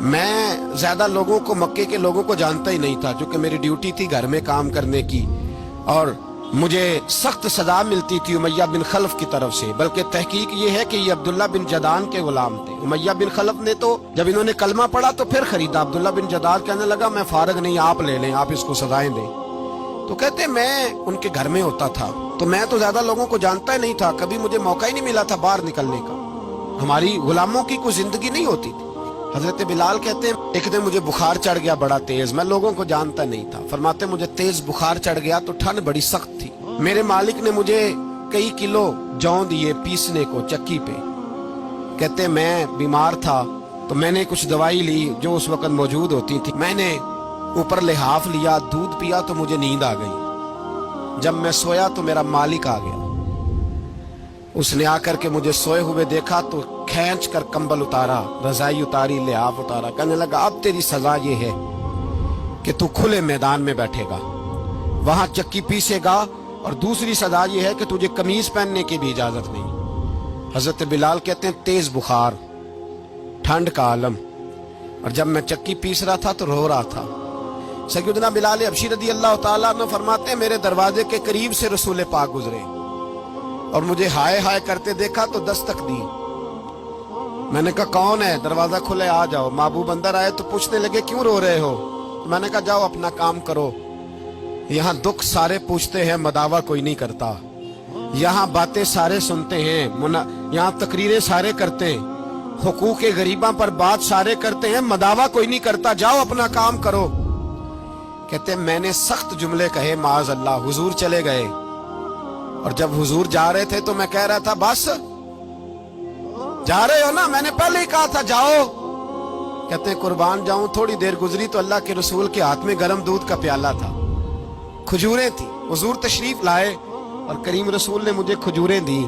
میں زیادہ لوگوں کو، مکے کے لوگوں کو جانتا ہی نہیں تھا، جو کہ میری ڈیوٹی تھی گھر میں کام کرنے کی، اور مجھے سخت سزا ملتی تھی امیہ بن خلف کی طرف سے۔ بلکہ تحقیق یہ ہے کہ یہ عبداللہ بن جدعان کے غلام تھے۔ امیہ بن خلف نے تو جب انہوں نے کلمہ پڑھا تو پھر خریدا۔ عبداللہ بن جدعان کہنے لگا میں فارغ نہیں، آپ لے لیں، آپ اس کو سزائیں دیں۔ تو کہتے میں ان کے گھر میں ہوتا تھا، تو میں تو زیادہ لوگوں کو جانتا ہی نہیں تھا، کبھی مجھے موقع ہی نہیں ملا تھا باہر نکلنے کا، ہماری غلاموں کی کوئی زندگی نہیں ہوتی تھی۔ حضرت بلال کہتے ہیں ایک دن مجھے بخار چڑھ گیا بڑا تیز، میں لوگوں کو جانتا نہیں تھا، فرماتے مجھے تیز بخار چڑھ گیا تو ٹھنڈ بڑی سخت تھی، میرے مالک نے مجھے کئی کلو جوں دیے پیسنے کو چکی پہ۔ کہتے میں بیمار تھا تو میں نے کچھ دوائی لی جو اس وقت موجود ہوتی تھی، میں نے اوپر لحاف لیا، دودھ پیا تو مجھے نیند آ گئی۔ جب میں سویا تو میرا مالک آ گیا، اس نے آ کر کے مجھے سوئے ہوئے دیکھا تو کھینچ کر کمبل اتارا، رضائی اتاری، لحاف اتارا، کہنے لگا اب تیری سزا یہ ہے کہ تو کھلے میدان میں بیٹھے گا، وہاں چکی پیسے گا، اور دوسری سزا یہ ہے کہ تجھے قمیض پہننے کی بھی اجازت نہیں۔ حضرت بلال کہتے ہیں تیز بخار، ٹھنڈ کا عالم، اور جب میں چکی پیس رہا تھا تو رو رہا تھا۔ سیدنا بلال حبشی رضی اللہ تعالیٰ عنہ فرماتے ہیں میرے دروازے کے قریب سے رسول پاک گزرے اور مجھے ہائے ہائے کرتے دیکھا تو دستک دی۔ میں نے کہا کون ہے؟ دروازہ کھلے، آ جاؤ۔ محبوب اندر آئے تو پوچھنے لگے کیوں رو رہے ہو؟ میں نے کہا جاؤ اپنا کام کرو، یہاں دکھ سارے پوچھتے ہیں، مداوع کوئی نہیں کرتا، یہاں باتیں سارے سنتے ہیں، یہاں تقریریں سارے کرتے ہیں، حقوق غریباں پر بات سارے کرتے ہیں، مداوع کوئی نہیں کرتا، جاؤ اپنا کام کرو۔ کہتے ہیں میں نے سخت جملے کہے، معاذ اللہ، حضور چلے گئے، اور جب حضور جا رہے تھے تو میں کہہ رہا تھا بس جا رہے ہو نا، میں نے پہلے ہی کہا تھا جاؤ۔ کہتے ہیں قربان جاؤں، تھوڑی دیر گزری تو اللہ کے رسول کے ہاتھ میں گرم دودھ کا پیالہ تھا، کھجوریں تھی، حضور تشریف لائے اور کریم رسول نے مجھے کھجوریں دی،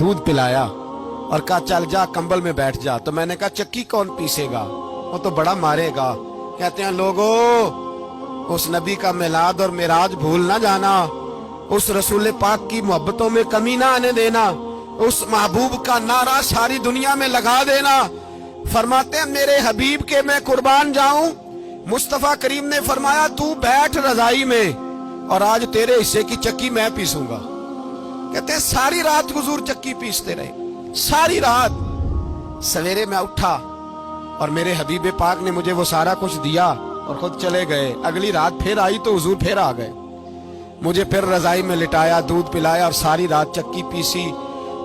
دودھ پلایا اور کہا چل جا کمبل میں بیٹھ جا۔ تو میں نے کہا چکی کون پیسے گا، وہ تو بڑا مارے گا۔ کہتے ہیں لوگو اس نبی کا میلاد اور معراج بھول نہ جانا، اس رسول پاک کی محبتوں میں کمی نہ آنے دینا، اس محبوب کا نعرہ ساری دنیا میں لگا دینا۔ فرماتے ہیں میرے حبیب کے میں قربان جاؤں، مصطفیٰ کریم نے فرمایا تو بیٹھ رضائی میں اور آج تیرے حصے کی چکی میں پیسوں گا۔ کہتے ہیں ساری رات حضور چکی پیستے رہے، ساری رات۔ سویرے میں اٹھا اور میرے حبیب پاک نے مجھے وہ سارا کچھ دیا اور خود چلے گئے۔ اگلی رات پھر آئی تو حضور پھر آ گئے، مجھے پھر رضائی میں لٹایا، دودھ پلایا اور ساری رات چکی پیسی۔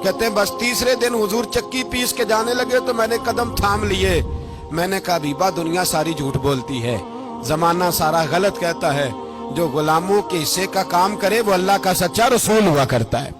کہتے ہیں بس تیسرے دن حضور چکی پیس کے جانے لگے تو میں نے قدم تھام لیے، میں نے کہا حبیبہ دنیا ساری جھوٹ بولتی ہے، زمانہ سارا غلط کہتا ہے، جو غلاموں کے حصے کا کام کرے وہ اللہ کا سچا رسول ہوا کرتا ہے۔